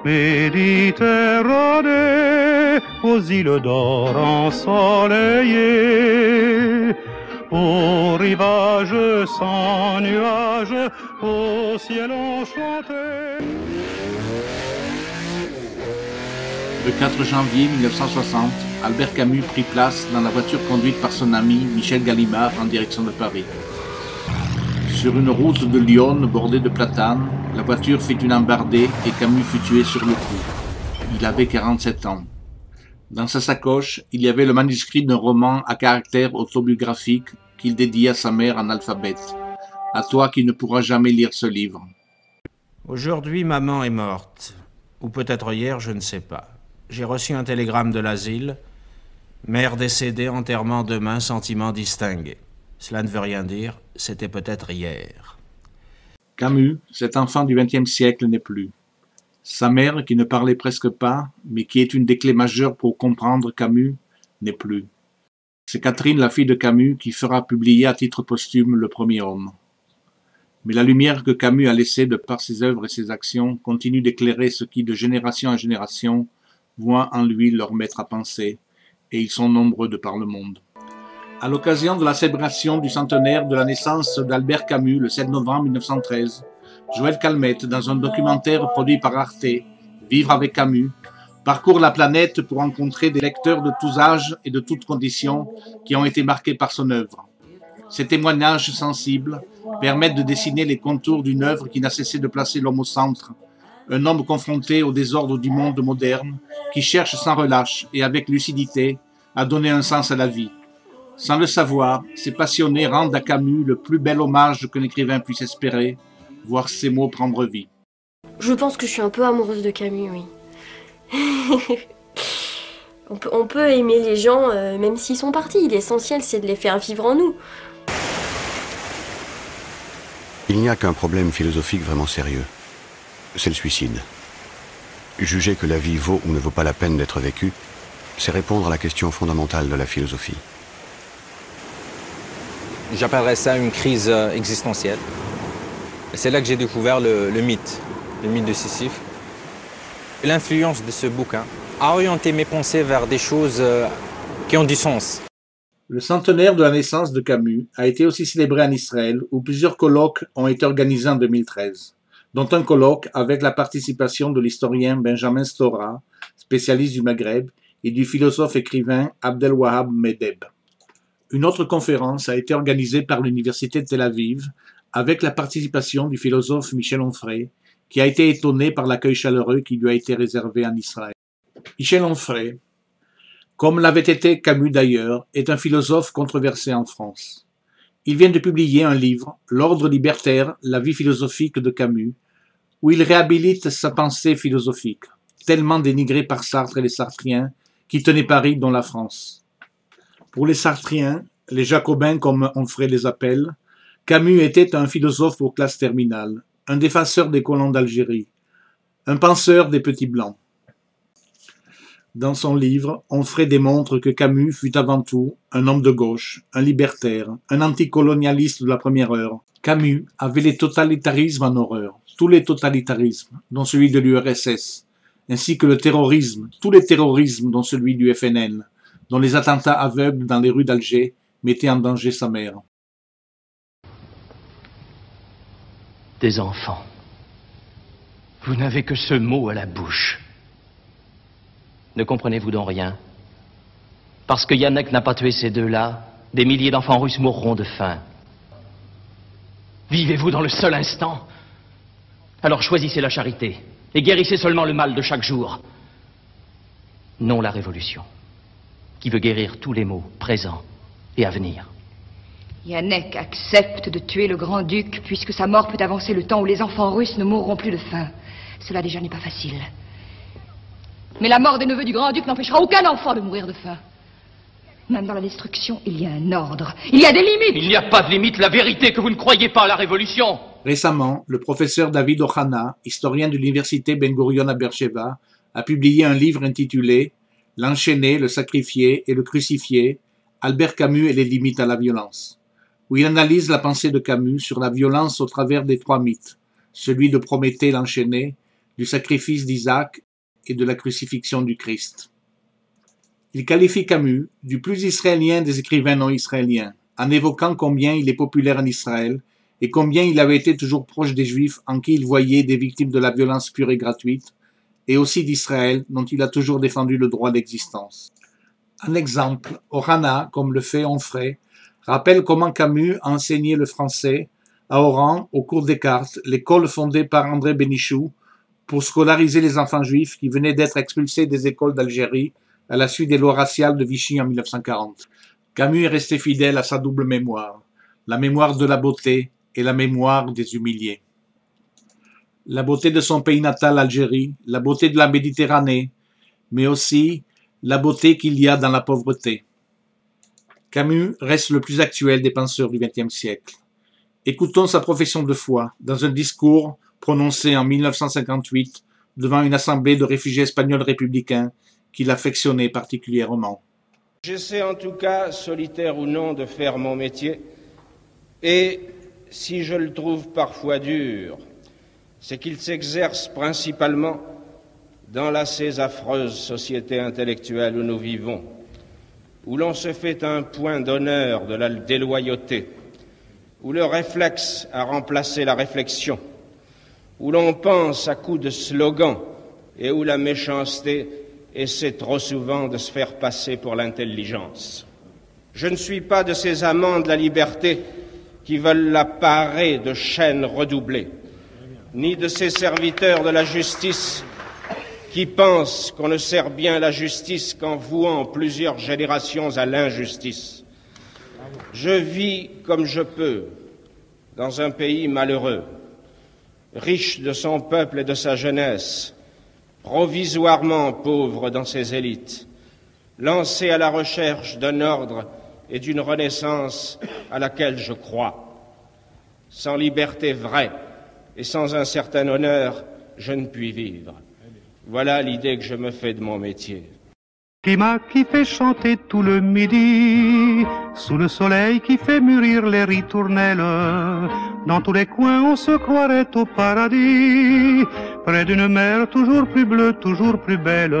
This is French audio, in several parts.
Méditerranée, aux îles d'or ensoleillées, au rivage sans nuages, au ciel enchanté. Le 4 janvier 1960, Albert Camus prit place dans la voiture conduite par son ami Michel Gallimard en direction de Paris. Sur une route de Lyon bordée de platanes, la voiture fit une embardée et Camus fut tué sur le coup. Il avait 47 ans. Dans sa sacoche, il y avait le manuscrit d'un roman à caractère autobiographique qu'il dédia à sa mère analphabète. À toi qui ne pourras jamais lire ce livre. Aujourd'hui, maman est morte. Ou peut-être hier, je ne sais pas. J'ai reçu un télégramme de l'asile. Mère décédée, enterrement demain, sentiment distingué. Cela ne veut rien dire, c'était peut-être hier. Camus, cet enfant du XXe siècle, n'est plus. Sa mère, qui ne parlait presque pas, mais qui est une des clés majeures pour comprendre Camus, n'est plus. C'est Catherine, la fille de Camus, qui fera publier à titre posthume Le Premier Homme. Mais la lumière que Camus a laissée de par ses œuvres et ses actions continue d'éclairer ceux qui, de génération en génération, voient en lui leur maître à penser, et ils sont nombreux de par le monde. À l'occasion de la célébration du centenaire de la naissance d'Albert Camus le 7 novembre 1913, Joël Calmette, dans un documentaire produit par Arte, Vivre avec Camus, parcourt la planète pour rencontrer des lecteurs de tous âges et de toutes conditions qui ont été marqués par son œuvre. Ces témoignages sensibles permettent de dessiner les contours d'une œuvre qui n'a cessé de placer l'homme au centre, un homme confronté au désordre du monde moderne, qui cherche sans relâche et avec lucidité à donner un sens à la vie. Sans le savoir, ces passionnés rendent à Camus le plus bel hommage qu'un écrivain puisse espérer, voir ses mots prendre vie. Je pense que je suis un peu amoureuse de Camus, oui. on peut aimer les gens même s'ils sont partis. L'essentiel, c'est de les faire vivre en nous. Il n'y a qu'un problème philosophique vraiment sérieux. C'est le suicide. Juger que la vie vaut ou ne vaut pas la peine d'être vécue, c'est répondre à la question fondamentale de la philosophie. J'appellerais ça une crise existentielle. C'est là que j'ai découvert le mythe de Sisyphe. L'influence de ce bouquin a orienté mes pensées vers des choses qui ont du sens. Le centenaire de la naissance de Camus a été aussi célébré en Israël, où plusieurs colloques ont été organisés en 2013, dont un colloque avec la participation de l'historien Benjamin Stora, spécialiste du Maghreb, et du philosophe-écrivain Abdelwahab Medeb. Une autre conférence a été organisée par l'Université de Tel Aviv, avec la participation du philosophe Michel Onfray, qui a été étonné par l'accueil chaleureux qui lui a été réservé en Israël. Michel Onfray, comme l'avait été Camus d'ailleurs, est un philosophe controversé en France. Il vient de publier un livre, L'ordre libertaire, la vie philosophique de Camus, où il réhabilite sa pensée philosophique, tellement dénigrée par Sartre et les Sartriens, qui tenaient Paris dont la France. Pour les Sartriens, les Jacobins comme Onfray les appelle, Camus était un philosophe aux classes terminales, un défenseur des colons d'Algérie, un penseur des petits blancs. Dans son livre, Onfray démontre que Camus fut avant tout un homme de gauche, un libertaire, un anticolonialiste de la première heure. Camus avait les totalitarismes en horreur, tous les totalitarismes, dont celui de l'URSS, ainsi que le terrorisme, tous les terrorismes, dont celui du FNL, dont les attentats aveugles dans les rues d'Alger mettaient en danger sa mère. Des enfants. Vous n'avez que ce mot à la bouche. Ne comprenez-vous donc rien? Parce que Yannick n'a pas tué ces deux-là, des milliers d'enfants russes mourront de faim. Vivez-vous dans le seul instant? Alors choisissez la charité et guérissez seulement le mal de chaque jour. Non la révolution, qui veut guérir tous les maux, présents et à venir. Yannick accepte de tuer le grand-duc puisque sa mort peut avancer le temps où les enfants russes ne mourront plus de faim. Cela déjà n'est pas facile. Mais la mort des neveux du grand-duc n'empêchera aucun enfant de mourir de faim. Même dans la destruction, il y a un ordre. Il y a des limites. Il n'y a pas de limite, la vérité que vous ne croyez pas à la révolution. Récemment, le professeur David Ohana, historien de l'université Ben Gurion à Beersheva, a publié un livre intitulé « L'enchaîné, le sacrifié et le crucifié, Albert Camus et les limites à la violence », où il analyse la pensée de Camus sur la violence au travers des trois mythes, celui de Prométhée l'enchaîné, du sacrifice d'Isaac et de la crucifixion du Christ. Il qualifie Camus du plus israélien des écrivains non israéliens, en évoquant combien il est populaire en Israël et combien il avait été toujours proche des Juifs en qui il voyait des victimes de la violence pure et gratuite, et aussi d'Israël dont il a toujours défendu le droit d'existence. Un exemple, Orana, comme le fait Onfray, rappelle comment Camus a enseigné le français à Oran au cours Descartes, l'école fondée par André Bénichou pour scolariser les enfants juifs qui venaient d'être expulsés des écoles d'Algérie à la suite des lois raciales de Vichy en 1940. Camus est resté fidèle à sa double mémoire, la mémoire de la beauté et la mémoire des humiliés. La beauté de son pays natal, l'Algérie, la beauté de la Méditerranée, mais aussi la beauté qu'il y a dans la pauvreté. Camus reste le plus actuel des penseurs du XXe siècle. Écoutons sa profession de foi dans un discours prononcé en 1958 devant une assemblée de réfugiés espagnols républicains qu'il affectionnait particulièrement. J'essaie en tout cas, solitaire ou non, de faire mon métier, et si je le trouve parfois dur, c'est qu'il s'exerce principalement dans la ces affreuse société intellectuelle où nous vivons, où l'on se fait un point d'honneur de la déloyauté, où le réflexe a remplacé la réflexion, où l'on pense à coups de slogans et où la méchanceté essaie trop souvent de se faire passer pour l'intelligence. Je ne suis pas de ces amants de la liberté qui veulent la parer de chaînes redoublées, ni de ces serviteurs de la justice qui pensent qu'on ne sert bien la justice qu'en vouant plusieurs générations à l'injustice. Je vis comme je peux dans un pays malheureux, riche de son peuple et de sa jeunesse, provisoirement pauvre dans ses élites, lancé à la recherche d'un ordre et d'une renaissance à laquelle je crois. Sans liberté vraie et sans un certain honneur, je ne puis vivre. Voilà l'idée que je me fais de mon métier. Climat qui fait chanter tout le midi, sous le soleil qui fait mûrir les ritournelles. Dans tous les coins on se croirait au paradis, près d'une mer toujours plus bleue, toujours plus belle.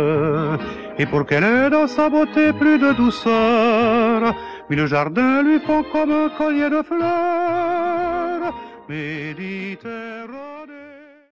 Et pour qu'elle ait dans sa beauté plus de douceur, mille jardins lui font comme un collier de fleurs. Méditerranée.